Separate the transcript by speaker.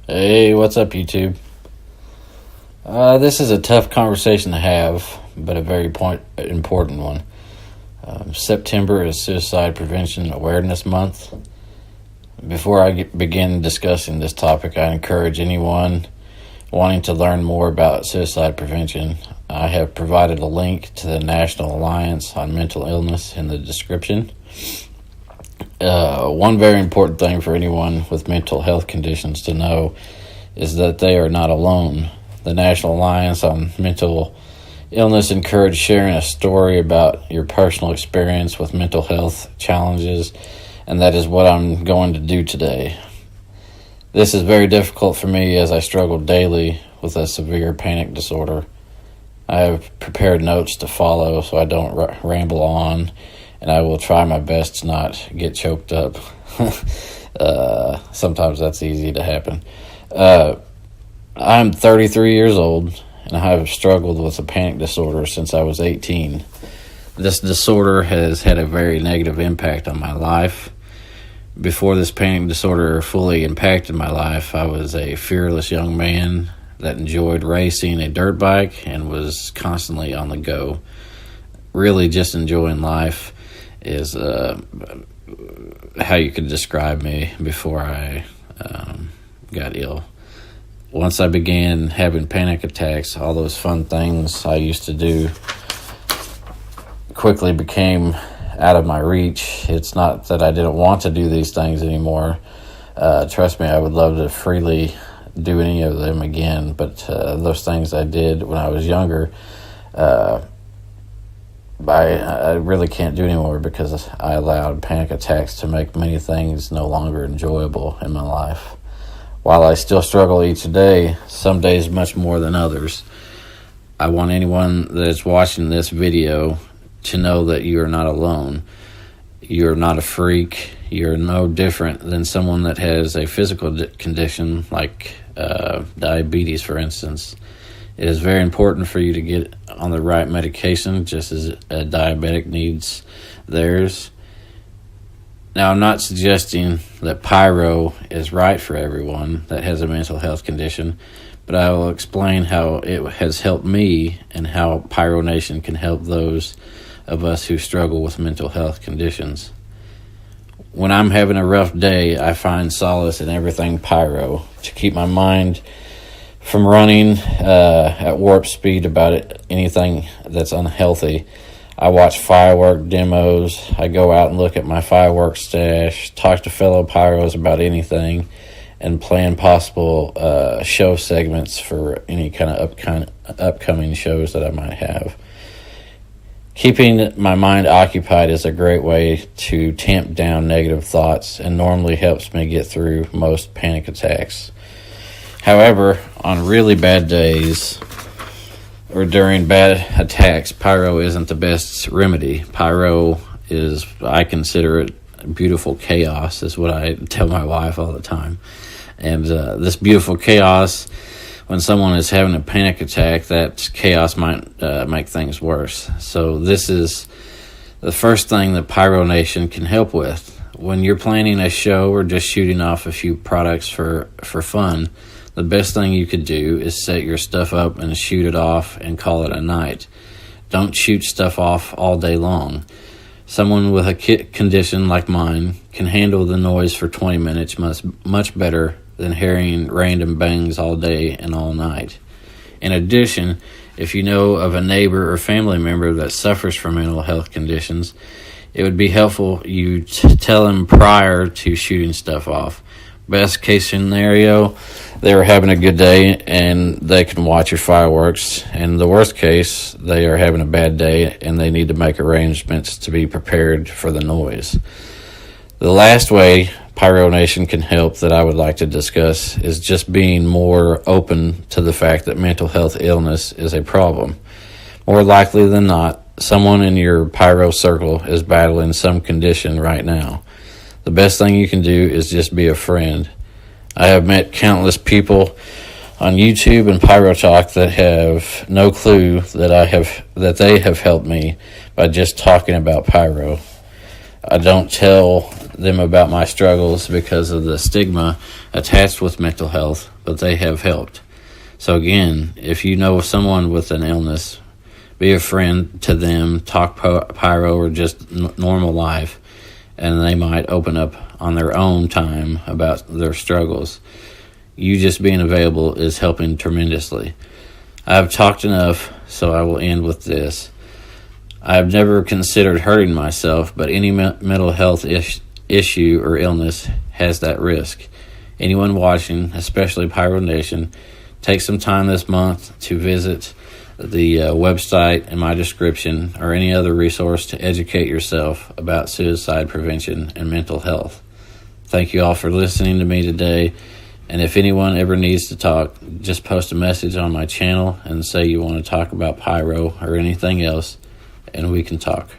Speaker 1: Hey, what's up, YouTube? This is a tough conversation to have, but a very important one. September is Suicide Prevention Awareness Month. Before I begin discussing this topic, I encourage anyone wanting to learn more about suicide prevention. I have provided a link to the National Alliance on Mental Illness in the description. One very important thing for anyone with mental health conditions to know is that they are not alone. The National Alliance on Mental Illness encourages sharing a story about your personal experience with mental health challenges, and that is what I'm going to do today. This is very difficult for me as I struggle daily with a severe panic disorder. I have prepared notes to follow so I don't ramble on, and I will try my best to not get choked up. Sometimes that's easy to happen. I'm 33 years old, and I have struggled with a panic disorder since I was 18. This disorder has had a very negative impact on my life. Before this panic disorder fully impacted my life, I was a fearless young man that enjoyed racing a dirt bike and was constantly on the go. Really just enjoying life is how you could describe me before I got ill. Once I began having panic attacks, all those fun things I used to do quickly became out of my reach. It's not that I didn't want to do these things anymore. Trust me, I would love to freely do any of them again, but those things I did when I was younger, I really can't do anymore because I allowed panic attacks to make many things no longer enjoyable in my life. While I still struggle each day, some days much more than others, I want anyone that is watching this video to know that you are not alone. You're not a freak. You're no different than someone that has a physical condition like diabetes, for instance. It is very important for you to get on the right medication, just as a diabetic needs theirs. Now, I'm not suggesting that Pyro is right for everyone that has a mental health condition, but I will explain how it has helped me and how Pyro Nation can help those of us who struggle with mental health conditions. When I'm having a rough day, I find solace in everything Pyro to keep my mind from running at warp speed about anything that's unhealthy. I watch firework demos. I go out and look at my firework stash, talk to fellow Pyros about anything, and plan possible show segments for any kind of upcoming shows that I might have. Keeping my mind occupied is a great way to tamp down negative thoughts and normally helps me get through most panic attacks. However, on really bad days or during bad attacks, Pyro isn't the best remedy. Pyro is, I consider it beautiful chaos, is what I tell my wife all the time. And this beautiful chaos, when someone is having a panic attack, that chaos might make things worse. So this is the first thing that Pyro Nation can help with. When you're planning a show or just shooting off a few products for fun, the best thing you could do is set your stuff up and shoot it off and call it a night. Don't shoot stuff off all day long. Someone with a condition like mine can handle the noise for 20 minutes much better than hearing random bangs all day and all night. In addition, if you know of a neighbor or family member that suffers from mental health conditions, it would be helpful you tell them prior to shooting stuff off. Best case scenario, they were having a good day and they can watch your fireworks. And the worst case, they are having a bad day and they need to make arrangements to be prepared for the noise. The last way Pyro Nation can help that I would like to discuss is just being more open to the fact that mental health illness is a problem. More likely than not, someone in your Pyro circle is battling some condition right now. The best thing you can do is just be a friend. I have met countless people on YouTube and Pyro Talk that have no clue that they have helped me by just talking about Pyro. I don't tell them about my struggles because of the stigma attached with mental health, but they have helped. So again, if you know of someone with an illness, be a friend to them, talk pyro or just normal life, and they might open up on their own time about their struggles. You just being available is helping tremendously. I have talked enough, so I will end with this. I have never considered hurting myself, but any mental health issue or illness has that risk. Anyone watching, especially Pyro Nation, take some time this month to visit the website in my description or any other resource to educate yourself about suicide prevention and mental health. Thank you all for listening to me today. And if anyone ever needs to talk, just post a message on my channel and say you want to talk about Pyro or anything else, and we can talk.